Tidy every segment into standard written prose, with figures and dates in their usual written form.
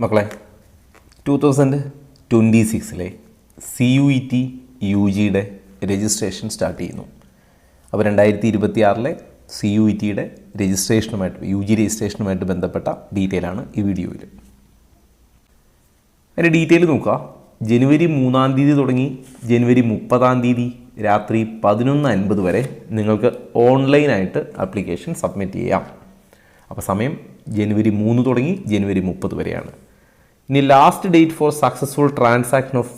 മക്കളെ 2026 CUET UGയുടെ registration start ചെയ്യുന്നു. അപ്പോൾ 2026 CUETയുടെ രജിസ്ട്രേഷനുമായിട്ട് UG രജിസ്ട്രേഷനുമായിട്ട് ബന്ധപ്പെട്ട ഡീറ്റെയിലാണ് ഈ വീഡിയോയിൽ. അതിൻ്റെ ഡീറ്റെയിൽ നോക്കുക. ജനുവരി 3-ാം തീയതി തുടങ്ങി ജനുവരി 30-ാം തീയതി രാത്രി 11:50 വരെ നിങ്ങൾക്ക് ഓൺലൈനായിട്ട് ആപ്ലിക്കേഷൻ സബ്മിറ്റ് ചെയ്യാം. അപ്പോൾ സമയം ജനുവരി 3 തുടങ്ങി ജനുവരി 30 വരെയാണ്. ഇനി last date for successful transaction of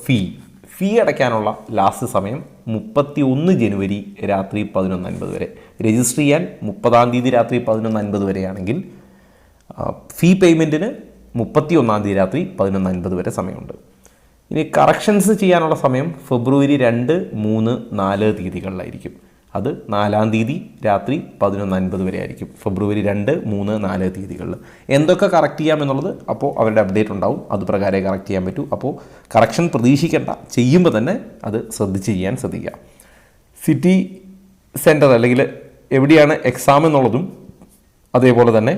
ഫീ അടയ്ക്കാനുള്ള ലാസ്റ്റ് സമയം 31 ജനുവരി രാത്രി 11:50 വരെ. രജിസ്റ്റർ ചെയ്യാൻ 30-ാം തീയതി രാത്രി 11:50 വരെയാണെങ്കിൽ ഫീ പേയ്മെൻറ്റിന് 31-ാം തീയതി രാത്രി 11:50 വരെ സമയമുണ്ട്. ഇനി കറക്ഷൻസ് ചെയ്യാനുള്ള സമയം ഫെബ്രുവരി 2, 3, 4 തീയതികളിലായിരിക്കും. അത് 4-ാം തീയതി രാത്രി 11:50 വരെ ആയിരിക്കും. ഫെബ്രുവരി 2, 3, 4 തീയതികളിൽ എന്തൊക്കെ കറക്റ്റ് ചെയ്യാമെന്നുള്ളത് അപ്പോൾ അവരുടെ അപ്ഡേറ്റ് ഉണ്ടാവും. അത് പ്രകാരം കറക്റ്റ് ചെയ്യാൻ പറ്റൂ. അപ്പോൾ കറക്ഷൻ പ്രതീക്ഷിക്കേണ്ട, ചെയ്യുമ്പോൾ തന്നെ അത് ചെയ്യാൻ ശ്രദ്ധിക്കുക. സിറ്റി സെൻറ്റർ അല്ലെങ്കിൽ എവിടെയാണ് എക്സാം എന്നുള്ളതും അതേപോലെ തന്നെ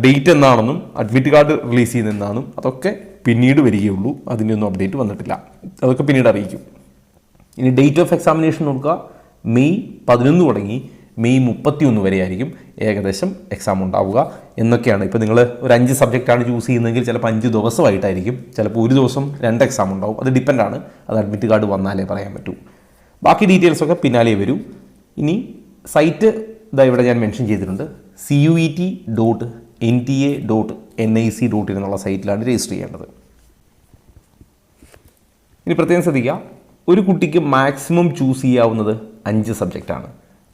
ഡേറ്റ് എന്നാണെന്നും അഡ്മിറ്റ് കാർഡ് റിലീസ് ചെയ്യുന്നതെന്നാണെന്നും അതൊക്കെ പിന്നീട് വരികയുള്ളൂ. അതിൻ്റെയൊന്നും അപ്ഡേറ്റ് വന്നിട്ടില്ല. അതൊക്കെ പിന്നീട് അറിയിക്കും. ഇനി ഡേറ്റ് ഓഫ് എക്സാമിനേഷൻ നോക്കുക. മെയ് 11 തുടങ്ങി മെയ് 31 വരെ ആയിരിക്കും ഏകദേശം എക്സാം ഉണ്ടാവുക എന്നൊക്കെയാണ്. ഇപ്പോൾ നിങ്ങൾ ഒരു 5 സബ്ജക്റ്റാണ് ചൂസ് ചെയ്യുന്നതെങ്കിൽ ചിലപ്പോൾ 5 ദിവസമായിട്ടായിരിക്കും, ചിലപ്പോൾ ഒരു ദിവസം 2 എക്സാം ഉണ്ടാവും. അത് ഡിപ്പെൻഡാണ്. അത് അഡ്മിറ്റ് കാർഡ് വന്നാലേ പറയാൻ പറ്റൂ. ബാക്കി ഡീറ്റെയിൽസൊക്കെ പിന്നാലെ വരൂ. ഇനി സൈറ്റ് ഇതാ ഇവിടെ ഞാൻ മെൻഷൻ ചെയ്തിട്ടുണ്ട്. CUET.NTA.NIC.in എന്നുള്ള സൈറ്റിലാണ് രജിസ്റ്റർ ചെയ്യേണ്ടത്. ഇനി പ്രത്യേകം ശ്രദ്ധിക്കുക, ഒരു കുട്ടിക്ക് മാക്സിമം ചൂസ് ചെയ്യാവുന്നത് 5 സബ്ജക്റ്റാണ്.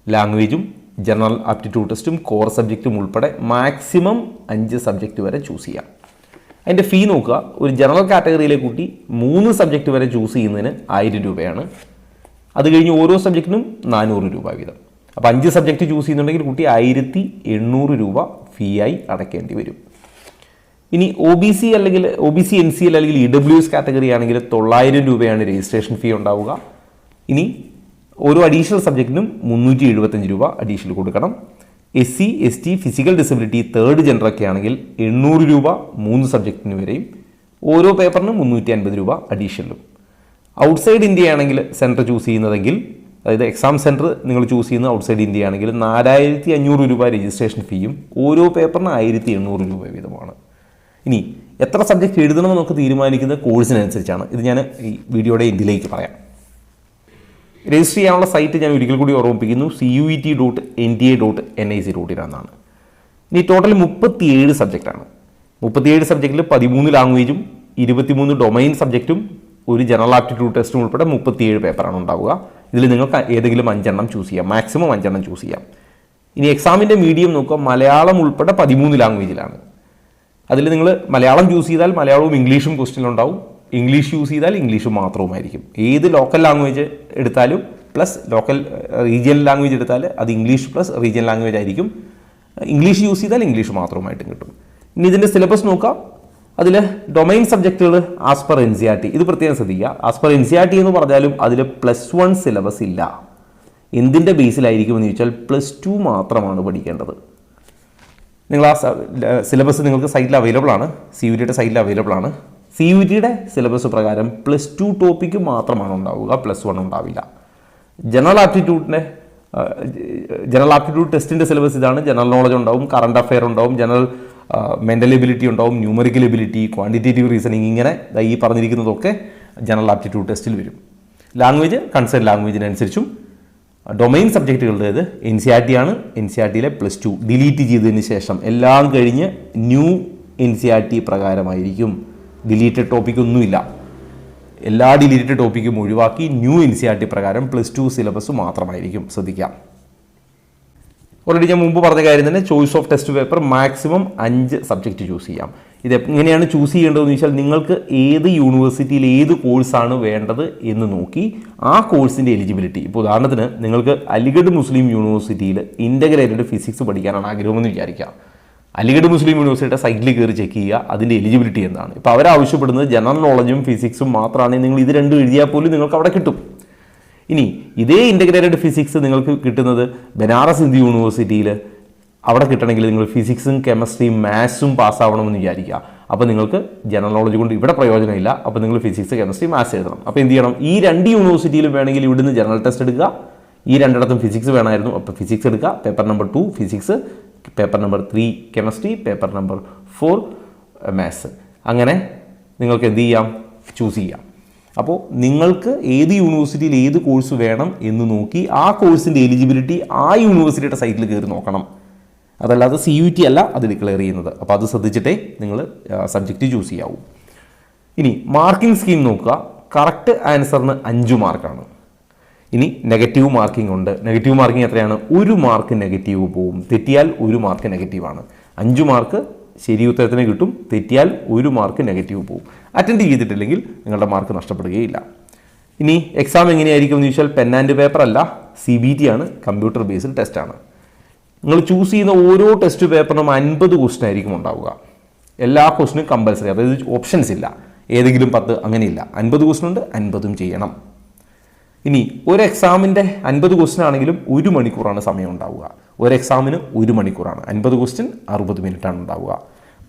ലാംഗ്വേജും ജനറൽ ആപ്റ്റിറ്റ്യൂഡ് ടെസ്റ്റും കോർ സബ്ജക്റ്റും ഉൾപ്പെടെ മാക്സിമം 5 സബ്ജക്റ്റ് വരെ ചൂസ് ചെയ്യാം. അതിൻ്റെ ഫീ നോക്കുക. ഒരു ജനറൽ കാറ്റഗറിയിലെ കുട്ടി 3 സബ്ജക്റ്റ് വരെ ചൂസ് ചെയ്യുന്നതിന് 1000 രൂപയാണ്. അത് കഴിഞ്ഞ് ഓരോ സബ്ജക്റ്റിനും 400 രൂപ വീതം. അപ്പോൾ 5 സബ്ജക്റ്റ് ചൂസ് ചെയ്യുന്നുണ്ടെങ്കിൽ കുട്ടി 1800 രൂപ ഫീ ആയി അടയ്ക്കേണ്ടി വരും. ഇനി OBC അല്ലെങ്കിൽ OBC NCL അല്ലെങ്കിൽ EWS കാറ്റഗറി ആണെങ്കിൽ 900 രൂപയാണ് രജിസ്ട്രേഷൻ ഫീ ഉണ്ടാവുക. ഇനി ഓരോ അഡീഷണൽ സബ്ജക്റ്റിനും 375 രൂപ അഡീഷണൽ കൊടുക്കണം. SC ST physical disability 3rd ജെൻഡറൊക്കെ ആണെങ്കിൽ 800 രൂപ 3 സബ്ജക്റ്റിന് വരെയും ഓരോ പേപ്പറിനും 350 രൂപ അഡീഷണലും. ഔട്ട്സൈഡ് ഇന്ത്യ ആണെങ്കിൽ സെൻറ്റർ ചൂസ് ചെയ്യുന്നതെങ്കിൽ, അതായത് എക്സാം സെൻറ്റർ നിങ്ങൾ ചൂസ് ചെയ്യുന്നത് ഔട്ട്സൈഡ് ഇന്ത്യ ആണെങ്കിൽ 4500 രൂപ രജിസ്ട്രേഷൻ ഫീയും ഓരോ പേപ്പറിന് 1800 രൂപ വീതമാണ്. ഇനി എത്ര സബ്ജക്റ്റ് എഴുതണമെന്ന് നമുക്ക് തീരുമാനിക്കുന്നത് കോഴ്സിനനുസരിച്ചാണ്. ഇത് ഞാൻ ഈ വീഡിയോയുടെ എൻഡിലേക്ക് പറയാം. രജിസ്റ്റർ ചെയ്യാനുള്ള സൈറ്റ് ഞാൻ ഒരിക്കൽ കൂടി ഓർമ്മിപ്പിക്കുന്നു. CUET.NTA.NIC.in എന്നാണ്. ഇനി ടോട്ടൽ 37 സബ്ജക്റ്റാണ്. 37 സബ്ജക്റ്റിൽ 13 ലാംഗ്വേജും 23 ഡൊമൈൻ സബ്ജക്റ്റും ഒരു ജനറൽ ആപ്റ്റിറ്റ്യൂഡ് ടെസ്റ്റും ഉൾപ്പെടെ 37 പേപ്പറാണ് ഉണ്ടാവുക. ഇതിൽ നിങ്ങൾക്ക് ഏതെങ്കിലും 5 എണ്ണം ചൂസ് ചെയ്യാം. മാക്സിമം 5 എണ്ണം ചൂസ് ചെയ്യാം. ഇനി എക്സാമിൻ്റെ മീഡിയം നോക്കുക. മലയാളം ഉൾപ്പെടെ 13 ലാംഗ്വേജിലാണ്. അതിൽ നിങ്ങൾ മലയാളം ചൂസ് ചെയ്താൽ മലയാളവും ഇംഗ്ലീഷും ക്വസ്റ്റ്യനിലുണ്ടാവും. ഇംഗ്ലീഷ് യൂസ് ചെയ്താൽ ഇംഗ്ലീഷ് മാത്രവുമായിരിക്കും. ഏത് ലോക്കൽ ലാംഗ്വേജ് എടുത്താലും പ്ലസ് ലോക്കൽ റീജിയണൽ ലാംഗ്വേജ് എടുത്താൽ അത് ഇംഗ്ലീഷ് പ്ലസ് റീജിയണൽ ലാംഗ്വേജ് ആയിരിക്കും. ഇംഗ്ലീഷ് യൂസ് ചെയ്താൽ ഇംഗ്ലീഷ് മാത്രമായിട്ടും കിട്ടും. ഇനി ഇതിൻ്റെ സിലബസ് നോക്കാം. അതിൽ ഡൊമൈൻ സബ്ജക്റ്റുകൾ ആസ് പെർ NCERT. ഇത് പ്രത്യേകം ശ്രദ്ധിക്കുക. ആസ് പെർ NCERT എന്ന് പറഞ്ഞാലും അതിൽ +1 സിലബസ് ഇല്ല. എന്തിൻ്റെ ബേസിലായിരിക്കും എന്ന് ചോദിച്ചാൽ +2 മാത്രമാണ് പഠിക്കേണ്ടത്. നിങ്ങൾ ആ സിലബസ് നിങ്ങൾക്ക് സൈറ്റിൽ അവൈലബിൾ ആണ്. CUETയുടെ സൈറ്റിൽ അവൈലബിൾ ആണ്. CUETയുടെ സിലബസ് പ്രകാരം +2 ടോപ്പിക്ക് മാത്രമാണ് ഉണ്ടാവുക, +1 ഉണ്ടാവില്ല. ജനറൽ ആപ്റ്റിറ്റ്യൂഡ് ടെസ്റ്റിൻ്റെ സിലബസ് ഇതാണ്. ജനറൽ നോളജ് ഉണ്ടാവും, കറണ്ട് അഫെയർ ഉണ്ടാവും, ജനറൽ മെൻ്റൽ എബിലിറ്റി ഉണ്ടാവും, ന്യൂമറിക്കൽ എബിലിറ്റി, ക്വാണ്ടിറ്റേറ്റീവ് റീസണിങ്, ഇങ്ങനെ ഈ പറഞ്ഞിരിക്കുന്നതൊക്കെ ജനറൽ ആപ്റ്റിറ്റ്യൂഡ് ടെസ്റ്റിൽ വരും. ലാംഗ്വേജ് കൺസേൺ ലാംഗ്വേജിനനുസരിച്ചും. ഡൊമൈൻ സബ്ജക്റ്റുകളുടേത് NCERT ആണ്. NCERTയിലെ +2 ഡിലീറ്റ് ചെയ്തതിന് ശേഷം എല്ലാം കഴിഞ്ഞ് ന്യൂ NCERT പ്രകാരമായിരിക്കും. ഡിലീറ്റഡ് ടോപ്പിക് ഒന്നുമില്ല. എല്ലാ ഡിലീറ്റഡ് ടോപ്പിക്കും ഒഴിവാക്കി ന്യൂ NCERT പ്രകാരം +2 സിലബസ് മാത്രമായിരിക്കും. ശ്രദ്ധിക്കാം. ഓൾറെഡി ഞാൻ മുമ്പ് പറഞ്ഞ കാര്യം തന്നെ, choice of test paper maximum 5 subject choose ചെയ്യാം. ഇത് എങ്ങനെയാണ് ചൂസ് ചെയ്യേണ്ടതെന്ന് ചോദിച്ചാൽ നിങ്ങൾക്ക് ഏത് യൂണിവേഴ്സിറ്റിയിൽ ഏത് കോഴ്സാണ് വേണ്ടത് എന്ന് നോക്കി ആ കോഴ്സിൻ്റെ എലിജിബിലിറ്റി. ഇപ്പോൾ ഉദാഹരണത്തിന് നിങ്ങൾക്ക് അലിഗഡ് മുസ്ലിം യൂണിവേഴ്സിറ്റിയിൽ ഇൻ്റഗ്രേറ്റഡ് ഫിസിക്സ് പഠിക്കാനാണ് ആഗ്രഹമെന്ന് വിചാരിക്കുക. അലിഗഡ് മുസ്ലിം യൂണിവേഴ്സിറ്റിയുടെ സൈറ്റിൽ കയറി ചെക്ക് ചെയ്യുക അതിൻ്റെ എലിജിബിലിറ്റി എന്താണ്. ഇപ്പോൾ അവരാവശ്യപ്പെടുന്നത് ജനറൽ നോളജും ഫിസിക്സും മാത്രമാണെങ്കിൽ നിങ്ങൾ ഇത് രണ്ടും എഴുതിയാൽ പോലും നിങ്ങൾക്ക് അവിടെ കിട്ടും. ഇനി ഇതേ ഇൻ്റഗ്രേറ്റഡ് ഫിസിക്സ് നിങ്ങൾക്ക് കിട്ടുന്നത് ബനാറസ് ഹിന്ദു യൂണിവേഴ്സിറ്റിയിൽ അവിടെ കിട്ടണമെങ്കിൽ നിങ്ങൾ ഫിസിക്സും കെമിസ്ട്രിയും മാത്സും പാസ്സാവണമെന്ന് വിചാരിക്കുക. അപ്പോൾ നിങ്ങൾക്ക് ജനറൽ നോളജ് കൊണ്ട് ഇവിടെ പ്രയോജനമില്ല. അപ്പോൾ നിങ്ങൾ ഫിസിക്സ്, കെമിസ്ട്രി, മാത്സ് എഴുതണം. അപ്പോൾ എന്ത് ചെയ്യണം? ഈ 2 യൂണിവേഴ്സിറ്റിയിലും വേണമെങ്കിൽ ഇവിടുന്ന് ജനറൽ ടെസ്റ്റ് എടുക്കുക. ഈ 2 ഫിസിക്സ് വേണമായിരുന്നു, അപ്പോൾ ഫിസിക്സ് എടുക്കുക. Paper number 2 physics, paper number 3 chemistry, paper number 4 maths. അങ്ങനെ നിങ്ങൾക്ക് എന്ത് ചെയ്യാം? ചൂസ് ചെയ്യാം. അപ്പോൾ നിങ്ങൾക്ക് ഏത് യൂണിവേഴ്സിറ്റിയിൽ ഏത് കോഴ്സ് വേണം എന്ന് നോക്കി ആ കോഴ്സിൻ്റെ എലിജിബിലിറ്റി ആ യൂണിവേഴ്സിറ്റിയുടെ സൈറ്റിൽ കയറി നോക്കണം. അതല്ലാതെ CUT അല്ല അത് ഡിക്ലെയർ ചെയ്യുന്നത്. അപ്പോൾ അത് ശ്രദ്ധിച്ചിട്ടേ നിങ്ങൾ സബ്ജക്റ്റ് ചൂസ് ചെയ്യാവൂ. ഇനി മാർക്കിംഗ് സ്കീം നോക്കുക. കറക്റ്റ് ആൻസറിന് 5 മാർക്കാണ്. ഇനി നെഗറ്റീവ് മാർക്കിംഗ് ഉണ്ട്. നെഗറ്റീവ് മാർക്കിംഗ് എത്രയാണ്? 1 മാർക്ക് നെഗറ്റീവ് പോവും. തെറ്റിയാൽ 1 മാർക്ക് നെഗറ്റീവാണ്. 5 മാർക്ക് ശരി ഉത്തരത്തിന് കിട്ടും. തെറ്റിയാൽ 1 മാർക്ക് നെഗറ്റീവ് പോവും. അറ്റൻഡ് ചെയ്തിട്ടില്ലെങ്കിൽ നിങ്ങളുടെ മാർക്ക് നഷ്ടപ്പെടുകയില്ല. ഇനി എക്സാം എങ്ങനെയായിരിക്കും എന്ന് ചോദിച്ചാൽ പെൻ ആൻഡ് പേപ്പർ അല്ല, CBT ആണ്, കമ്പ്യൂട്ടർ ബേസ്ഡ് ടെസ്റ്റാണ്. നിങ്ങൾ ചൂസ് ചെയ്യുന്ന ഓരോ ടെസ്റ്റ് പേപ്പറിനും 50 ക്വസ്റ്റ്യൻ ആയിരിക്കും ഉണ്ടാവുക. എല്ലാ ക്വസ്റ്റിനും കമ്പൽസറി, അതായത് ഓപ്ഷൻസ് ഇല്ല. ഏതെങ്കിലും 10 അങ്ങനെയില്ല. 50 ക്വസ്റ്റ്യൻ ഉണ്ട്, 50ഉം ചെയ്യണം. ഇനി ഒരു എക്സാമിൻ്റെ 50 ക്വസ്റ്റ്യൻ ആണെങ്കിലും 1 മണിക്കൂറാണ് സമയം ഉണ്ടാവുക. ഒരു എക്സാമിന് 1 മണിക്കൂറാണ്. 50 ക്വസ്റ്റ്യൻ 60 മിനിറ്റാണ് ഉണ്ടാവുക.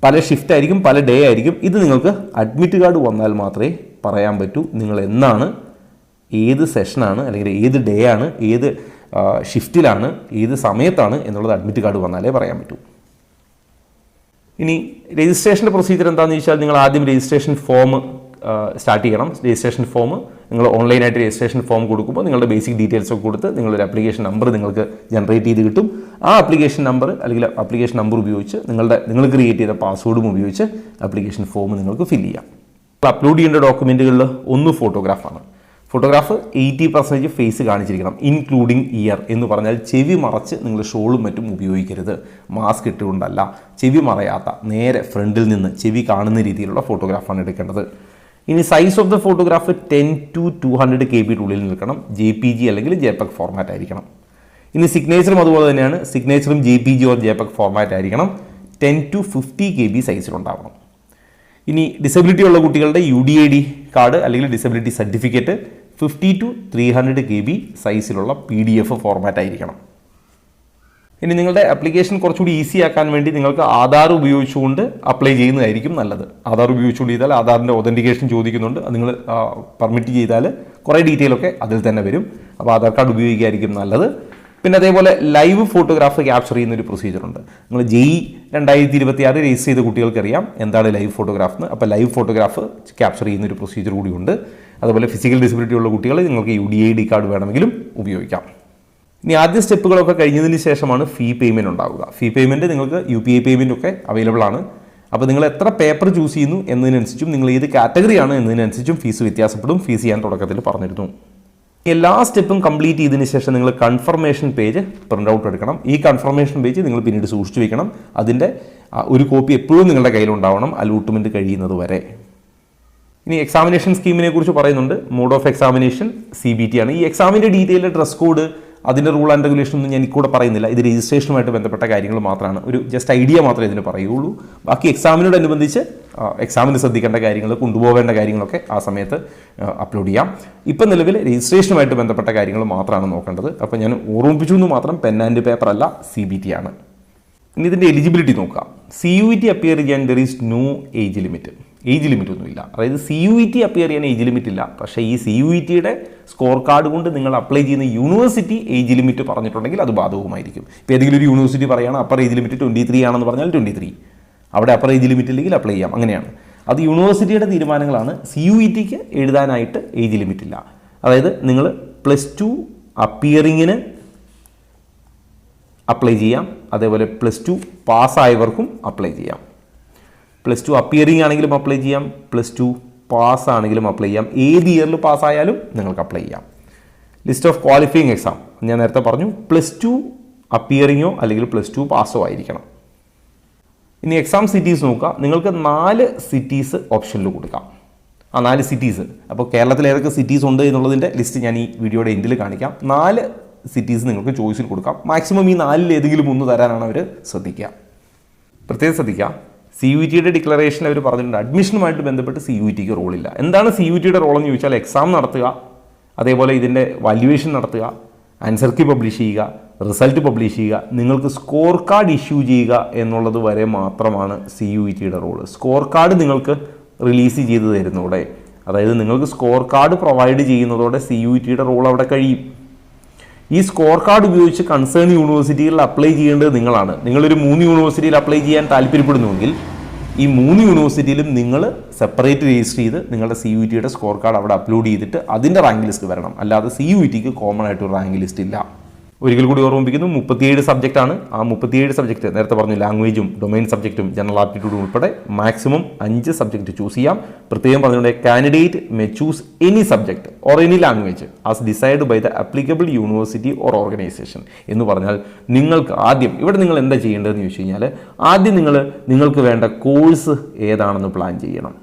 പല ഷിഫ്റ്റ് ആയിരിക്കും, പല ഡേ ആയിരിക്കും. ഇത് നിങ്ങൾക്ക് അഡ്മിറ്റ് കാർഡ് വന്നാൽ മാത്രമേ പറയാൻ പറ്റൂ നിങ്ങൾ എന്നാണ്, ഏത് സെഷനാണ്, അല്ലെങ്കിൽ ഏത് ഡേ ആണ്, ഏത് ഷിഫ്റ്റിലാണ്, ഏത് സമയത്താണ് എന്നുള്ളത് അഡ്മിറ്റ് കാർഡ് വന്നാലേ പറയാൻ പറ്റൂ. ഇനി രജിസ്ട്രേഷൻ്റെ പ്രൊസീജിയർ എന്താണെന്ന് ചോദിച്ചാൽ നിങ്ങൾ ആദ്യം രജിസ്ട്രേഷൻ ഫോം സ്റ്റാർട്ട് ചെയ്യണം. രജിസ്ട്രേഷൻ ഫോം നിങ്ങൾ ഓൺലൈനായിട്ട് രജിസ്ട്രേഷൻ ഫോം കൊടുക്കുമ്പോൾ നിങ്ങളുടെ ബേസിക് ഡീറ്റെയിൽസ് ഒക്കെ കൊടുത്ത് നിങ്ങളൊരു ആപ്ലിക്കേഷൻ നമ്പർ നിങ്ങൾക്ക് ജനറേറ്റ് ചെയ്ത് കിട്ടും. ആ ആപ്ലിക്കേഷൻ നമ്പർ അല്ലെങ്കിൽ ആപ്ലിക്കേഷൻ നമ്പർ ഉപയോഗിച്ച് നിങ്ങൾ ക്രിയേറ്റ് ചെയ്ത പാസ്വേഡും ഉപയോഗിച്ച് ആപ്ലിക്കേഷൻ ഫോം നിങ്ങൾക്ക് ഫില്ല് ചെയ്യാം. അപ്ലോഡ് ചെയ്യേണ്ട ഡോക്യുമെൻറ്റുകളിൽ ഒന്ന് ഫോട്ടോഗ്രാഫാണ്. ഫോട്ടോഗ്രാഫ് 80% ഫേസ് കാണിച്ചിരിക്കണം, ഇൻക്ലൂഡിങ് ഇയർ എന്ന് പറഞ്ഞാൽ ചെവി മറച്ച് നിങ്ങൾ ഷോളും മറ്റും ഉപയോഗിക്കരുത്. മാസ്ക് ഇട്ടുകൊണ്ടല്ല, ചെവി മറയാത്ത നേരെ ഫ്രണ്ടിൽ നിന്ന് ചെവി കാണുന്ന രീതിയിലുള്ള ഫോട്ടോഗ്രാഫാണ് എടുക്കേണ്ടത്. ഇനി size of the photograph 10 to 200 KB ഉള്ളിൽ നിൽക്കണം. JPG അല്ലെങ്കിൽ JPEG ഫോർമാറ്റ് ആയിരിക്കണം. ഇനി സിഗ്നേച്ചറും അതുപോലെ തന്നെയാണ്. സിഗ്നേച്ചറും JPG ഓർ JPEG ഫോർമാറ്റ് ആയിരിക്കണം. 10 to 50 KB സൈസിലുണ്ടാവണം. ഇനി ഡിസബിലിറ്റി ഉള്ള കുട്ടികളുടെ UDID കാർഡ് അല്ലെങ്കിൽ ഡിസബിലിറ്റി സർട്ടിഫിക്കറ്റ് 50 to 300 KB സൈസിലുള്ള PDF ഫോർമാറ്റ് ആയിരിക്കണം. ഇനി നിങ്ങളുടെ ആപ്ലിക്കേഷൻ കുറച്ചുകൂടി ഈസി ആക്കാൻ വേണ്ടി നിങ്ങൾക്ക് ആധാർ ഉപയോഗിച്ചുകൊണ്ട് അപ്ലൈ ചെയ്യുന്നതായിരിക്കും നല്ലത്. ആധാർ ഉപയോഗിച്ചുകൊണ്ട് ചെയ്താൽ ആധാറിൻ്റെ ഒതൻറ്റിക്കേഷൻ ചോദിക്കുന്നുണ്ട്. അത് നിങ്ങൾ പെർമിറ്റ് ചെയ്താൽ കുറേ ഡീറ്റെയിൽ ഒക്കെ അതിൽ തന്നെ വരും. അപ്പോൾ ആധാർ കാർഡ് ഉപയോഗിക്കുകയായിരിക്കും നല്ലത്. പിന്നെ അതേപോലെ ലൈവ് ഫോട്ടോഗ്രാഫ് ക്യാപ്ചർ ചെയ്യുന്ന ഒരു പ്രൊസീജിയർ ഉണ്ട്. നിങ്ങൾ JEE 2026 രജിസ്റ്റർ ചെയ്ത കുട്ടികൾക്കറിയാം എന്താണ് ലൈവ് ഫോട്ടോഗ്രാഫ് എന്ന്. അപ്പോൾ ലൈവ് ഫോട്ടോഗ്രാഫ് ക്യാപ്ചർ ചെയ്യുന്ന ഒരു പ്രൊസീജിയർ കൂടിയുണ്ട്. അതുപോലെ ഫിസിക്കൽ ഡിസബിലിറ്റി ഉള്ള കുട്ടികൾ നിങ്ങൾക്ക് UDID കാർഡ് വേണമെങ്കിലും ഉപയോഗിക്കാം. ഇനി ആദ്യ സ്റ്റെപ്പുകളൊക്കെ കഴിഞ്ഞതിന് ശേഷമാണ് ഫീ പേയ്മെൻറ്റ് ഉണ്ടാവുക. ഫീ പേയ്മെൻറ്റ് നിങ്ങൾക്ക് UPI പേയ്മെൻറ്റ് ഒക്കെ അവൈലബിൾ ആണ്. അപ്പോൾ നിങ്ങൾ എത്ര പേപ്പർ ചൂസ് ചെയ്യുന്നു എന്നതിനനുസരിച്ചും നിങ്ങൾ ഏത് കാറ്റഗറിയാണ് എന്നതിനനുസരിച്ചും ഫീസ് വ്യത്യാസപ്പെടും. ഫീസ് ഞാൻ തുടക്കത്തിൽ പറഞ്ഞിരുന്നു. എല്ലാ സ്റ്റെപ്പും കംപ്ലീറ്റ് ചെയ്തതിന് ശേഷം നിങ്ങൾ കൺഫർമേഷൻ പേജ് പ്രിൻ്റ് ഔട്ട് എടുക്കണം. ഈ കൺഫർമേഷൻ പേജ് നിങ്ങൾ പിന്നീട് സൂക്ഷിച്ചു വെക്കണം. അതിൻ്റെ ഒരു കോപ്പി എപ്പോഴും നിങ്ങളുടെ കയ്യിലുണ്ടാവണം അലോട്ട്മെൻറ്റ് കഴിയുന്നത് വരെ. ഇനി എക്സാമിനേഷൻ സ്കീമിനെ കുറിച്ച് പറയുന്നുണ്ട്. മോഡ് ഓഫ് എക്സാമിനേഷൻ CBT ആണ്. ഈ എക്സാമിൻ്റെ ഡീറ്റെയിൽ, ഡ്രസ് കോഡ്, അതിൻ്റെ റൂൾ ആൻഡ് റെഗുലേഷൻ ഒന്നും ഞാൻ കൂടെ പറയുന്നില്ല. ഇത് രജിസ്ട്രേഷനുമായിട്ട് ബന്ധപ്പെട്ട കാര്യങ്ങൾ മാത്രമാണ്. ഒരു ജസ്റ്റ് ഐഡിയ മാത്രമേ ഇതിന് പറയുള്ളൂ. ബാക്കി എക്സാമിനോടനുബന്ധിച്ച് എക്സാമിന് ശ്രദ്ധിക്കേണ്ട കാര്യങ്ങൾ, കൊണ്ടുപോകേണ്ട കാര്യങ്ങളൊക്കെ ആ സമയത്ത് അപ്ലോഡ് ചെയ്യാം. ഇപ്പം നിലവിൽ രജിസ്ട്രേഷനുമായിട്ട് ബന്ധപ്പെട്ട കാര്യങ്ങൾ മാത്രമാണ് നോക്കേണ്ടത്. അപ്പോൾ ഞാൻ ഓർമ്മിപ്പിച്ചു എന്ന് മാത്രം, പെൻ ആൻഡ് പേപ്പർ അല്ല, CBT ആണ്. ഇനി ഇതിൻ്റെ എലിജിബിലിറ്റി നോക്കാം. CUET അപ്പിയർ ചെയ്യാൻ there is no age limit. Age limit ഒന്നുമില്ല. അതായത് CUET അപ്പിയർ ചെയ്യാൻ ഏജ് ലിമിറ്റ് ഇല്ല. പക്ഷേ ഈ CUETയുടെ സ്കോർ കാർഡ് കൊണ്ട് നിങ്ങൾ അപ്ലൈ ചെയ്യുന്ന യൂണിവേഴ്സിറ്റി ഏജ് ലിമിറ്റ് പറഞ്ഞിട്ടുണ്ടെങ്കിൽ അത് ബാധകമായിരിക്കും. ഇപ്പോൾ ഏതെങ്കിലും ഒരു യൂണിവേഴ്സിറ്റി പറയുകയാണ് അപ്പർ ഏജ് ലിമിറ്റ് 23 ആണെന്ന് പറഞ്ഞാൽ 23, അവിടെ അപ്പർ ഏജ് ലിമിറ്റ് ഇല്ലെങ്കിൽ അപ്ലൈ ചെയ്യാം. അങ്ങനെയാണ്. അത് യൂണിവേഴ്സിറ്റിയുടെ തീരുമാനങ്ങളാണ്. CUETക്ക് എഴുതാനായിട്ട് ഏജ് ലിമിറ്റ് ഇല്ല. അതായത് നിങ്ങൾ +2 അപ്പിയറിങ്ങിന് അപ്ലൈ ചെയ്യാം. അതേപോലെ +2 പാസ്സായവർക്കും അപ്ലൈ ചെയ്യാം. +2 അപ്പിയറിംഗ് ആണെങ്കിലും അപ്ലൈ ചെയ്യാം, +2 പാസ് ആണെങ്കിലും അപ്ലൈ ചെയ്യാം. ഏത് ഇയറിൽ പാസ്സായാലും നിങ്ങൾക്ക് അപ്ലൈ ചെയ്യാം. ലിസ്റ്റ് ഓഫ് ക്വാളിഫയിങ് എക്സാം ഞാൻ നേരത്തെ പറഞ്ഞു. +2 അപ്പിയറിങ്ങോ അല്ലെങ്കിൽ +2 പാസോ ആയിരിക്കണം. ഇനി എക്സാം സിറ്റീസ് നോക്കുക. നിങ്ങൾക്ക് 4 സിറ്റീസ് ഓപ്ഷനിൽ കൊടുക്കാം. ആ 4 സിറ്റീസ്. അപ്പോൾ കേരളത്തിൽ ഏതൊക്കെ സിറ്റീസ് ഉണ്ട് എന്നുള്ളതിൻ്റെ ലിസ്റ്റ് ഞാൻ ഈ വീഡിയോയുടെ എൻഡിൽ കാണിക്കാം. 4 സിറ്റീസ് നിങ്ങൾക്ക് ചോയ്സിൽ കൊടുക്കാം. മാക്സിമം ഈ 4-ൽ ഏതെങ്കിലും ഒന്ന് തരാനാണ് അവർ ശ്രദ്ധിക്കുക. പ്രത്യേകം ശ്രദ്ധിക്കുക. CUETയുടെ ഡിക്ലറേഷൻ അവർ പറഞ്ഞിട്ടുണ്ട് അഡ്മിഷനുമായിട്ട് ബന്ധപ്പെട്ട് CUETക്ക് റോളില്ല. എന്താണ് CUETയുടെ റോളെന്ന് ചോദിച്ചാൽ എക്സാം നടത്തുക, അതേപോലെ ഇതിൻ്റെ വാല്യുവേഷൻ നടത്തുക, ആൻസർ കീ പബ്ലിഷ് ചെയ്യുക, റിസൾട്ട് പബ്ലിഷ് ചെയ്യുക, നിങ്ങൾക്ക് സ്കോർ കാർഡ് ഇഷ്യൂ ചെയ്യുക എന്നുള്ളത് വരെ മാത്രമാണ് CUET റോള്. സ്കോർ കാർഡ് നിങ്ങൾക്ക് റിലീസ് ചെയ്ത് തരുന്നതോടെ, അതായത് നിങ്ങൾക്ക് സ്കോർ കാർഡ് പ്രൊവൈഡ് ചെയ്യുന്നതോടെ CUET റോൾ അവിടെ കഴിയും. ഈ സ്കോർ കാർഡ് ഉപയോഗിച്ച് കൺസേൺ യൂണിവേഴ്സിറ്റികളിൽ അപ്ലൈ ചെയ്യേണ്ടത് നിങ്ങളാണ്. നിങ്ങളൊരു 3 യൂണിവേഴ്സിറ്റിയിൽ അപ്ലൈ ചെയ്യാൻ താല്പര്യപ്പെടുന്നുവെങ്കിൽ ഈ 3 യൂണിവേഴ്സിറ്റിയിലും നിങ്ങൾ സെപ്പറേറ്റ് രജിസ്റ്റർ ചെയ്ത് നിങ്ങളുടെ CUET സ്കോർ കാർഡ് അവിടെ അപ്ലോഡ് ചെയ്തിട്ട് അതിൻ്റെ റാങ്ക് ലിസ്റ്റ് വരണം. അല്ലാതെ CUET കോമൺ ആയിട്ട് ഒരു റാങ്ക് ലിസ്റ്റ് ഇല്ല. ഒരിക്കൽ കൂടി ഓർമ്മിപ്പിക്കുന്നു, 37 സബ്ജക്റ്റാണ്. ആ 37 സബ്ജക്റ്റ് നേരത്തെ പറഞ്ഞു, ലാംഗ്വേജും ഡൊമൈൻ സബ്ജക്റ്റും ജനറൽ ആപ്റ്റിറ്റ്യൂഡും ഉൾപ്പെടെ മാക്സിമം 5 സബ്ജക്റ്റ് ചൂസ് ചെയ്യാം. പ്രത്യേകം പറഞ്ഞുകൊണ്ട് candidate may choose any subject or any language as decide by the applicable university or organisation. എന്ന് പറഞ്ഞാൽ നിങ്ങൾക്ക് ആദ്യം ഇവിടെ നിങ്ങൾ എന്താ ചെയ്യേണ്ടതെന്ന് ചോദിച്ചു കഴിഞ്ഞാൽ, ആദ്യം നിങ്ങൾക്ക് വേണ്ട കോഴ്സ് ഏതാണെന്ന് പ്ലാൻ ചെയ്യണം.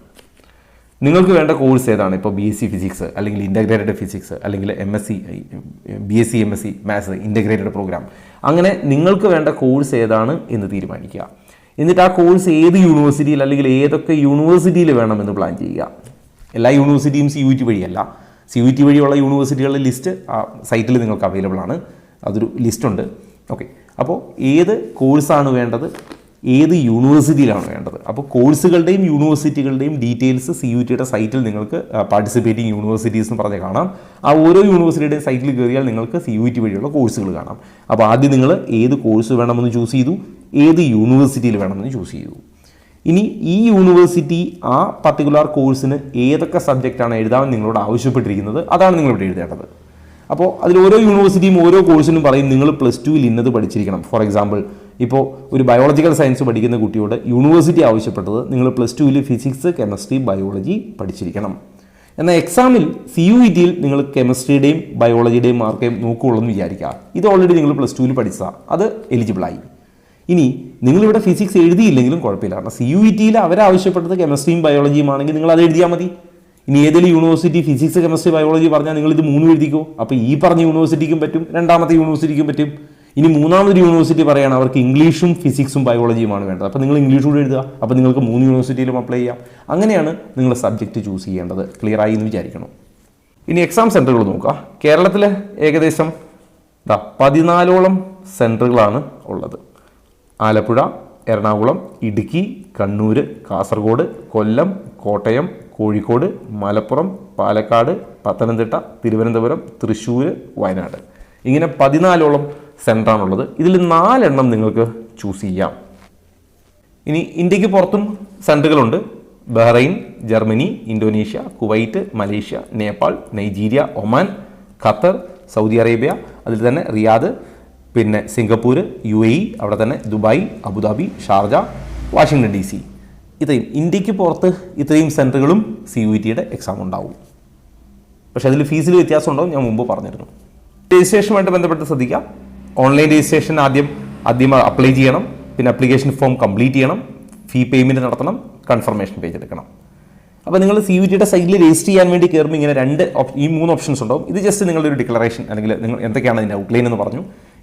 നിങ്ങൾക്ക് വേണ്ട കോഴ്സ് ഏതാണ്? ഇപ്പോൾ BSc ഫിസിക്സ് അല്ലെങ്കിൽ ഇൻ്റഗ്രേറ്റഡ് ഫിസിക്സ് അല്ലെങ്കിൽ MSc BSc MSc maths integrated programme, അങ്ങനെ നിങ്ങൾക്ക് വേണ്ട കോഴ്സ് ഏതാണ് എന്ന് തീരുമാനിക്കുക. എന്നിട്ട് ആ കോഴ്സ് ഏത് യൂണിവേഴ്സിറ്റിയിൽ അല്ലെങ്കിൽ ഏതൊക്കെ യൂണിവേഴ്സിറ്റിയിൽ വേണമെന്ന് പ്ലാൻ ചെയ്യുക. എല്ലാ യൂണിവേഴ്സിറ്റിയും CUET വഴിയല്ല. CUET വഴിയുള്ള യൂണിവേഴ്സിറ്റികളുടെ ലിസ്റ്റ് ആ സൈറ്റിൽ നിങ്ങൾക്ക് അവൈലബിൾ ആണ്. അതൊരു ലിസ്റ്റുണ്ട്. ഓക്കെ, അപ്പോൾ ഏത് കോഴ്സാണ് വേണ്ടത്, ഏത് യൂണിവേഴ്സിറ്റിയിലാണ് വേണ്ടത്. അപ്പോൾ കോഴ്സുകളുടെയും യൂണിവേഴ്സിറ്റികളുടെയും ഡീറ്റെയിൽസ് CUET സൈറ്റിൽ നിങ്ങൾക്ക് പാർട്ടിസിപ്പേറ്റിംഗ് യൂണിവേഴ്സിറ്റീസ് എന്ന് പറഞ്ഞ് കാണാം. ആ ഓരോ യൂണിവേഴ്സിറ്റിയുടെയും സൈറ്റിൽ കയറിയാൽ നിങ്ങൾക്ക് CUET വഴിയുള്ള കോഴ്സുകൾ കാണാം. അപ്പോൾ ആദ്യം നിങ്ങൾ ഏത് കോഴ്സ് വേണമെന്ന് ചൂസ് ചെയ്തു, ഏത് യൂണിവേഴ്സിറ്റിയിൽ വേണമെന്ന് ചൂസ് ചെയ്തു. ഇനി ഈ യൂണിവേഴ്സിറ്റി ആ പർട്ടിക്കുലർ കോഴ്സിന് ഏതൊക്കെ സബ്ജക്റ്റാണ് എഴുതാൻ നിങ്ങളോട് ആവശ്യപ്പെട്ടിരിക്കുന്നത് അതാണ് നിങ്ങളിവിടെ എഴുതേണ്ടത്. അപ്പോൾ അതിൽ ഓരോ യൂണിവേഴ്സിറ്റിയും ഓരോ കോഴ്സിനും പറയും നിങ്ങൾ +2ൽ ഇന്നത് പഠിച്ചിരിക്കണം. ഫോർ എക്സാമ്പിൾ, ഇപ്പോൾ ഒരു ബയോളജിക്കൽ സയൻസ് പഠിക്കുന്ന കുട്ടിയോട് യൂണിവേഴ്സിറ്റി ആവശ്യപ്പെട്ടത് നിങ്ങൾ +2ൽ ഫിസിക്സ് കെമിസ്ട്രി ബയോളജി പഠിച്ചിരിക്കണം. എന്നാൽ എക്സാമിൽ CUETയിൽ നിങ്ങൾ കെമിസ്ട്രിയുടെയും ബയോളജിയുടെയും മാർക്കും നോക്കുകയുള്ളൂ എന്ന് വിചാരിക്കുക. ഇത് ഓൾറെഡി നിങ്ങൾ +2ൽ പഠിച്ചതാണ്, അത് എലിജിബിളായി. ഇനി നിങ്ങളിവിടെ ഫിസിക്സ് എഴുതിയില്ലെങ്കിലും കുഴപ്പമില്ല, കാരണം CUETയിൽ അവരാവശ്യപ്പെട്ടത് കെമിസ്ട്രിയും ബയോളജിയും ആണെങ്കിൽ നിങ്ങൾ അത് എഴുതിയാൽ മതി. ഇനി ഏതെങ്കിലും യൂണിവേഴ്സിറ്റി ഫിസിക്സ് കെമിസ്ട്രി ബയോളജി പറഞ്ഞാൽ നിങ്ങൾ ഇത് 3 എഴുതിക്കോ. അപ്പോൾ ഈ പറഞ്ഞ യൂണിവേഴ്സിറ്റിക്കും പറ്റും, രണ്ടാമത്തെ യൂണിവേഴ്സിറ്റിക്കും പറ്റും. ഇനി മൂന്നാമതൊരു യൂണിവേഴ്സിറ്റി പറയുകയാണ് അവർക്ക് ഇംഗ്ലീഷും ഫിസിക്സും ബയോളജിയുമാണ് വേണ്ടത്, അപ്പോൾ നിങ്ങൾ ഇംഗ്ലീഷ് കൂടെ എഴുതുക. അപ്പോൾ നിങ്ങൾക്ക് 3 യൂണിവേഴ്സിറ്റിയിലും അപ്ലൈ ചെയ്യാം. അങ്ങനെയാണ് നിങ്ങൾ സബ്ജക്റ്റ് ചൂസ് ചെയ്യേണ്ടത്. ക്ലിയർ ആയി എന്ന് വിചാരിക്കണം. ഇനി എക്സാം സെൻറ്ററുകൾ നോക്കുക. കേരളത്തിൽ ഏകദേശം 14ഓളം സെൻറ്ററുകളാണ് ഉള്ളത്. ആലപ്പുഴ, എറണാകുളം, ഇടുക്കി, കണ്ണൂർ, കാസർഗോഡ്, കൊല്ലം, കോട്ടയം, കോഴിക്കോട്, മലപ്പുറം, പാലക്കാട്, പത്തനംതിട്ട, തിരുവനന്തപുരം, തൃശ്ശൂർ, വയനാട്, ഇങ്ങനെ 14ഓളം സെൻറ്ററാണുള്ളത്. ഇതിൽ 4 എണ്ണം നിങ്ങൾക്ക് ചൂസ് ചെയ്യാം. ഇനി ഇന്ത്യക്ക് പുറത്തും സെൻറ്ററുകളുണ്ട്. Bahrain, Germany, Indonesia, Kuwait, Malaysia, Nepal, Nigeria, Oman, Qatar, Saudi Arabia, അതിൽ തന്നെ റിയാദ്, പിന്നെ സിംഗപ്പൂർ, UAE, അവിടെ തന്നെ Dubai, Abu Dhabi, Sharjah, Washington DC. ഇത്രയും ഇന്ത്യക്ക് പുറത്ത് ഇത്രയും സെൻറ്ററുകളും CUET എക്സാം ഉണ്ടാവും. പക്ഷേ അതിൽ ഫീസിൽ വ്യത്യാസം ഉണ്ടാവും, ഞാൻ മുമ്പ് പറഞ്ഞിരുന്നു. രജിസ്ട്രേഷനുമായിട്ട് ബന്ധപ്പെട്ട് ശ്രദ്ധിക്കുക. ഓൺലൈൻ രജിസ്ട്രേഷൻ ആദ്യം അപ്ലൈ ചെയ്യണം, പിന്നെ അപ്ലിക്കേഷൻ ഫോം കംപ്ലീറ്റ് ചെയ്യണം, ഫീ പേയ്മെൻറ്റ് നടത്തണം, കൺഫർമേഷൻ പേജ് എടുക്കണം. അപ്പോൾ നിങ്ങൾ CUET സൈറ്റിൽ രജിസ്റ്റർ ചെയ്യാൻ വേണ്ടി കയറുമ്പോൾ ഇങ്ങനെ 3 ഓപ്ഷൻസ് ഉണ്ടാവും. ഇത് ജസ്റ്റ് നിങ്ങളുടെ ഒരു ഡിക്ലറേഷൻ അല്ലെങ്കിൽ നിങ്ങൾ എന്തൊക്കെയാണ് അതിൻ്റെ ഔട്ട്ലൈൻ എന്ന് പറഞ്ഞു.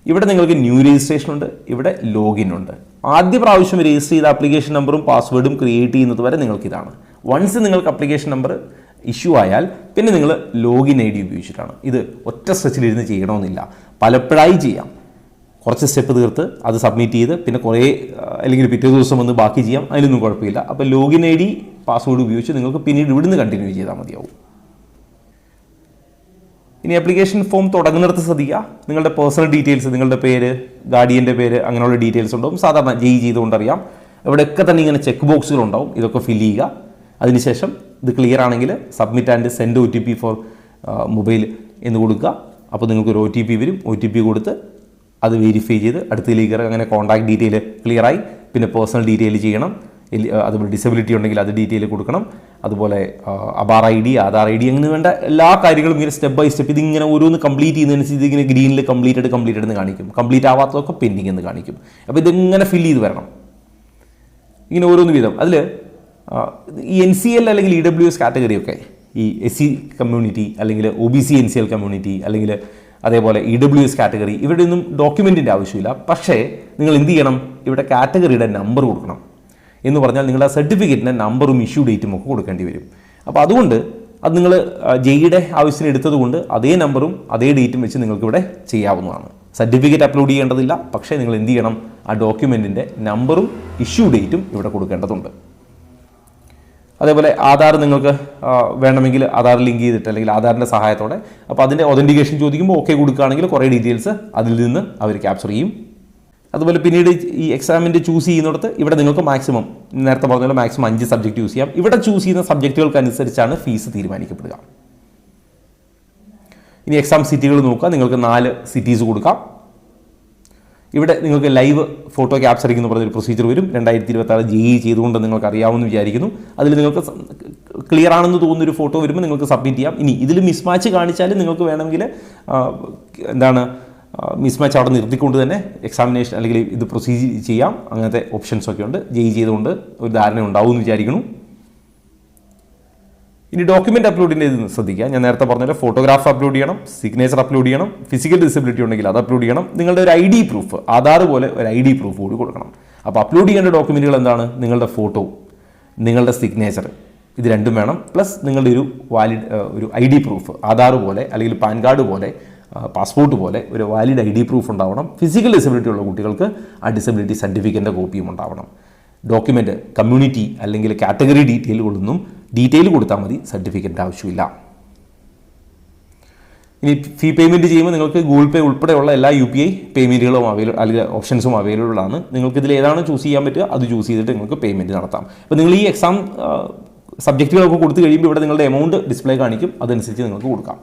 ഇവിടെ നിങ്ങൾക്ക് ന്യൂ രജിസ്ട്രേഷൻ ഉണ്ട്, ഇവിടെ ലോഗിൻ ഉണ്ട്. ആദ്യ പ്രാവശ്യം രജിസ്റ്റർ ചെയ്ത ആപ്ലിക്കേഷൻ നമ്പറും പാസ്വേഡും ക്രിയേറ്റ് ചെയ്യുന്നത് വരെ നിങ്ങൾക്കിതാണ്. വൺസ് നിങ്ങൾക്ക് ആപ്ലിക്കേഷൻ നമ്പർ ഇഷ്യൂ ആയാൽ പിന്നെ നിങ്ങൾ ലോഗിൻ ID ഉപയോഗിച്ചിട്ടാണ്. ഇത് ഒറ്റ സ്ട്രെച്ചിലിരുന്ന് ചെയ്യണമെന്നില്ല, പലപ്പോഴായി ചെയ്യാം. കുറച്ച് സ്റ്റെപ്പ് തീർത്ത് അത് സബ്മിറ്റ് ചെയ്ത് പിന്നെ കുറേ അല്ലെങ്കിൽ പിറ്റേ ദിവസം വന്ന് ബാക്കി ചെയ്യാം, അതിലൊന്നും കുഴപ്പമില്ല. അപ്പോൾ ലോഗിൻ ID പാസ്വേഡ് ഉപയോഗിച്ച് നിങ്ങൾക്ക് പിന്നീട് ഇവിടുന്ന് കണ്ടിന്യൂ ചെയ്താൽ മതിയാവും. ഇനി ആപ്ലിക്കേഷൻ ഫോം തുടങ്ങുന്നിടത്ത് ശ്രദ്ധിക്കുക. നിങ്ങളുടെ പേഴ്സണൽ ഡീറ്റെയിൽസ്, നിങ്ങളുടെ പേര്, ഗാർഡിയൻ്റെ പേര്, അങ്ങനെയുള്ള ഡീറ്റെയിൽസ് ഉണ്ടാവും. സാധാരണ JEE ചെയ്തുകൊണ്ടറിയാം. ഇവിടെയൊക്കെ തന്നെ ഇങ്ങനെ ചെക്ക് ബോക്സുകൾ ഉണ്ടാവും. ഇതൊക്കെ ഫില്ല് ചെയ്യുക. അതിനുശേഷം ഇത് ക്ലിയർ ആണെങ്കിൽ submit and send OTP for mobile എന്ന് കൊടുക്കുക. അപ്പോൾ നിങ്ങൾക്കൊരു OTP വരും. OTP കൊടുത്ത് അത് വെരിഫൈ ചെയ്ത് അടുത്തതിലേക്ക് അങ്ങനെ കോൺടാക്ട് ഡീറ്റെയിൽ ക്ലിയറായി. പിന്നെ പേഴ്സണൽ ഡീറ്റെയിൽ ചെയ്യണം. അതുപോലെ ഡിസബിലിറ്റി ഉണ്ടെങ്കിൽ അത് ഡീറ്റെയിൽ കൊടുക്കണം. അതുപോലെ ആധാർ ID അങ്ങനെ വേണ്ട എല്ലാ കാര്യങ്ങളും ഇങ്ങനെ സ്റ്റെപ്പ് ബൈ സ്റ്റെപ്പ് ഇതിങ്ങനെ ഓരോന്ന് കംപ്ലീറ്റ് ചെയ്യുന്നതിനനുസരിച്ച് ഇതിങ്ങനെ ഗ്രീനിൽ കംപ്ലീറ്റഡ് എന്ന് കാണിക്കും. കംപ്ലീറ്റ് ആവാത്തതൊക്കെ പെൻഡിങ് എന്ന് കാണിക്കും. അപ്പോൾ ഇതിങ്ങനെ ഫില്ല് ചെയ്ത് വരണം ഇങ്ങനെ ഓരോന്ന് വീതം. അതിൽ ഈ NCL അല്ലെങ്കിൽ EWS കാറ്റഗറിയൊക്കെ ഈ SC കമ്മ്യൂണിറ്റി അല്ലെങ്കിൽ OBC NCL കമ്മ്യൂണിറ്റി അല്ലെങ്കിൽ അതേപോലെ EWS കാറ്റഗറി ഇവരുടെ ഒന്നും ഡോക്യുമെൻറ്റിൻ്റെ ആവശ്യമില്ല. പക്ഷേ നിങ്ങൾ എന്ത് ചെയ്യണം, ഇവിടെ കാറ്റഗറിയുടെ നമ്പർ കൊടുക്കണം. എന്ന് പറഞ്ഞാൽ നിങ്ങളുടെ സർട്ടിഫിക്കറ്റിൻ്റെ നമ്പറും ഇഷ്യൂ ഡേറ്റും ഒക്കെ കൊടുക്കേണ്ടി വരും. അപ്പോൾ അതുകൊണ്ട് അത് നിങ്ങൾ ജെയുടെ ആവശ്യത്തിന് എടുത്തതുകൊണ്ട് അതേ നമ്പറും അതേ ഡേറ്റും വെച്ച് നിങ്ങൾക്കിവിടെ ചെയ്യാവുന്നതാണ്. സർട്ടിഫിക്കറ്റ് അപ്ലോഡ് ചെയ്യേണ്ടതില്ല. പക്ഷേ നിങ്ങൾ എന്ത് ചെയ്യണം, ആ ഡോക്യുമെൻറ്റിൻ്റെ നമ്പറും ഇഷ്യൂ ഡേറ്റും ഇവിടെ കൊടുക്കേണ്ടതുണ്ട്. അതേപോലെ ആധാർ നിങ്ങൾക്ക് വേണമെങ്കിൽ ആധാർ ലിങ്ക് ചെയ്തിട്ട് അല്ലെങ്കിൽ ആധാറിൻ്റെ സഹായത്തോടെ അപ്പോൾ അതിൻ്റെ ഒതൻറ്റിക്കേഷൻ ചോദിക്കുമ്പോൾ ഓക്കെ കൊടുക്കുകയാണെങ്കിൽ കുറേ ഡീറ്റെയിൽസ് അതിൽ നിന്ന് അവർ ക്യാപ്ചർ ചെയ്യും. അതുപോലെ പിന്നീട് ഈ എക്സാമിൻ്റെ ചൂസ് ചെയ്യുന്നിടത്ത് ഇവിടെ നിങ്ങൾക്ക് മാക്സിമം നേരത്തെ പറഞ്ഞ പോലെ മാക്സിമം 5 സബ്ജക്റ്റ് യൂസ് ചെയ്യാം. ഇവിടെ ചൂസ് ചെയ്യുന്ന സബ്ജക്റ്റുകൾക്കനുസരിച്ചാണ് ഫീസ് തീരുമാനിക്കപ്പെടുക. ഇനി എക്സാം സിറ്റികൾ നോക്കുക. നിങ്ങൾക്ക് 4 സിറ്റീസ് കൊടുക്കാം. ഇവിടെ നിങ്ങൾക്ക് ലൈവ് ഫോട്ടോ ക്യാപ്ചറിംഗ് എന്ന് പറഞ്ഞൊരു പ്രൊസീജിയർ വരും. 2026 JEE ചെയ്തുകൊണ്ട് നിങ്ങൾക്ക് അറിയാവുമെന്ന് വിചാരിക്കുന്നു. അതിൽ നിങ്ങൾക്ക് ക്ലിയർ ആണെന്ന് തോന്നുന്നൊരു ഫോട്ടോ വരുമ്പോൾ നിങ്ങൾക്ക് സബ്മിറ്റ് ചെയ്യാം. ഇനി ഇതിൽ മിസ്മാച്ച് കാണിച്ചാൽ നിങ്ങൾക്ക് വേണമെങ്കിൽ മിസ്മാച്ച് അവിടെ നിർത്തിക്കൊണ്ട് തന്നെ എക്സാമിനേഷൻ അല്ലെങ്കിൽ ഇത് പ്രൊസീജിയർ ചെയ്യാം. അങ്ങനത്തെ ഓപ്ഷൻസൊക്കെ ഉണ്ട്. JEE ചെയ്തുകൊണ്ട് ഒരു ധാരണ ഉണ്ടാവുമെന്ന് വിചാരിക്കുന്നു. ഇനി ഡോക്യുമെൻറ്റ് അപ്ലോഡിൻ്റെ ഇത് ശ്രദ്ധിക്കുക. ഞാൻ നേരത്തെ പറഞ്ഞ ഫോട്ടോഗ്രാഫ് അപ്ലോഡ് ചെയ്യണം, സിഗ്നേച്ചർ അപ്ലോഡ് ചെയ്യണം, ഫിസിക്കൽ ഡിസബിലിറ്റി ഉണ്ടെങ്കിൽ അത് അപ്ലോഡ് ചെയ്യണം. നിങ്ങളുടെ ഒരു ID പ്രൂഫ്, ആധാർ പോലെ ഒരു ID പ്രൂഫ് കൂടി കൊടുക്കണം. അപ്പോൾ അപ്ലോഡ് ചെയ്യേണ്ട ഡോക്യുമെൻറ്റുകൾ എന്താണ്? നിങ്ങളുടെ ഫോട്ടോ, നിങ്ങളുടെ സിഗ്നേച്ചർ, ഇത് രണ്ടും വേണം. പ്ലസ് നിങ്ങളുടെ ഒരു വാലിഡ് ഒരു ID പ്രൂഫ്, ആധാർ പോലെ അല്ലെങ്കിൽ പാൻ കാർഡ് പോലെ പാസ്പോർട്ട് പോലെ ഒരു വാലിഡ് ID പ്രൂഫ് ഉണ്ടാവണം. ഫിസിക്കൽ ഡിസബിലിറ്റി ഉള്ള കുട്ടികൾക്ക് ആ ഡിസബിലിറ്റി സർട്ടിഫിക്കറ്റിൻ്റെ കോപ്പിയും ഉണ്ടാവണം. ഡോക്യുമെൻ്റ് കമ്മ്യൂണിറ്റി അല്ലെങ്കിൽ കാറ്റഗറി ഡീറ്റെയിൽ കൊടുത്താൽ മതി, സർട്ടിഫിക്കറ്റിൻ്റെ ആവശ്യമില്ല. ഇനി ഫീ പേയ്മെൻറ്റ് ചെയ്യുമ്പോൾ നിങ്ങൾക്ക് ഗൂഗിൾ പേ ഉൾപ്പെടെയുള്ള എല്ലാ UPI പേയ്മെൻറ്റുകളും അല്ലെങ്കിൽ ഓപ്ഷൻസും അവൈലബിൾ ആണ്. നിങ്ങൾക്ക് ഇതിൽ ഏതാണ് ചൂസ് ചെയ്യാൻ പറ്റുക അത് ചൂസ് ചെയ്തിട്ട് നിങ്ങൾക്ക് പേയ്മെൻറ്റ് നടത്താം. അപ്പോൾ നിങ്ങൾ ഈ എക്സാം സബ്ജക്റ്റുകളൊക്കെ കൊടുത്തു കഴിയുമ്പോൾ ഇവിടെ നിങ്ങളുടെ എമൗണ്ട് ഡിസ്പ്ലേ കാണിക്കും. അതനുസരിച്ച് നിങ്ങൾക്ക് കൊടുക്കാം.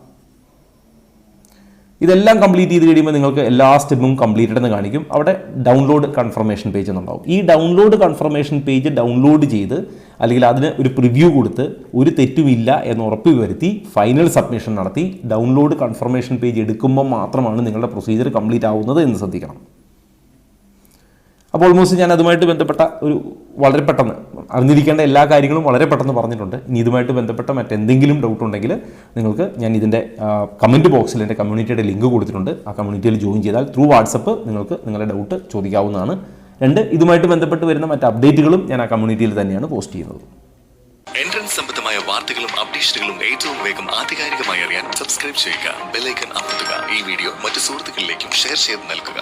ഇതെല്ലാം കംപ്ലീറ്റ് ചെയ്ത് കഴിയുമ്പോൾ നിങ്ങൾക്ക് എല്ലാ സ്റ്റെപ്പും കംപ്ലീറ്റഡ് എന്ന് കാണിക്കും. അവിടെ ഡൗൺലോഡ് കൺഫർമേഷൻ പേജ് എന്നുണ്ടാവും. ഈ ഡൗൺലോഡ് കൺഫർമേഷൻ പേജ് ഡൗൺലോഡ് ചെയ്ത് അല്ലെങ്കിൽ അതിന് ഒരു പ്രിവ്യൂ കൊടുത്ത് ഒരു തെറ്റുമില്ല എന്ന് ഉറപ്പ് വരുത്തി ഫൈനൽ സബ്മിഷൻ നടത്തി ഡൗൺലോഡ് കൺഫർമേഷൻ പേജ് എടുക്കുമ്പോൾ മാത്രമാണ് നിങ്ങളുടെ പ്രൊസീജിയർ കംപ്ലീറ്റ് ആവുന്നത് എന്ന് ശ്രദ്ധിക്കണം. അപ്പോൾ ഓൾമോസ്റ്റ് ഞാൻ അതുമായിട്ട് ബന്ധപ്പെട്ട ഒരു വളരെ പെട്ടെന്ന് അറിഞ്ഞിരിക്കേണ്ട എല്ലാ കാര്യങ്ങളും വളരെ പെട്ടെന്ന് പറഞ്ഞിട്ടുണ്ട്. ഇനി ഇതുമായിട്ട് ബന്ധപ്പെട്ട മറ്റെന്തെങ്കിലും ഡൗട്ട് ഉണ്ടെങ്കിൽ നിങ്ങൾക്ക് ഞാൻ ഇതിൻ്റെ കമൻറ്റ് ബോക്സിൽ എൻ്റെ കമ്മ്യൂണിറ്റിയുടെ ലിങ്ക് കൊടുത്തിട്ടുണ്ട്. ആ കമ്മ്യൂണിറ്റിയിൽ ജോയിൻ ചെയ്താൽ ത്രൂ വാട്സപ്പ് നിങ്ങൾക്ക് നിങ്ങളുടെ ഡൗട്ട് ചോദിക്കാവുന്നതാണ്. 2 ഇതുമായിട്ട് ബന്ധപ്പെട്ട് വരുന്ന മറ്റ് അപ്ഡേറ്റുകളും ഞാൻ ആ കമ്മ്യൂണിറ്റിയിൽ തന്നെയാണ് പോസ്റ്റ് ചെയ്യുന്നത്. എൻട്രൻസ് സംബന്ധമായ വാർത്തകളും അപ്ഡേഷനുകളും ഏറ്റവും വേഗം ആധികാരികമായി അറിയാൻ സബ്സ്ക്രൈബ് ചെയ്യുക, ബെൽ ഐക്കൺ അമർത്തുക. ഈ വീഡിയോ മറ്റു സുഹൃത്തുക്കളിലേക്കും ഷെയർ ചെയ്ത് നൽകുക.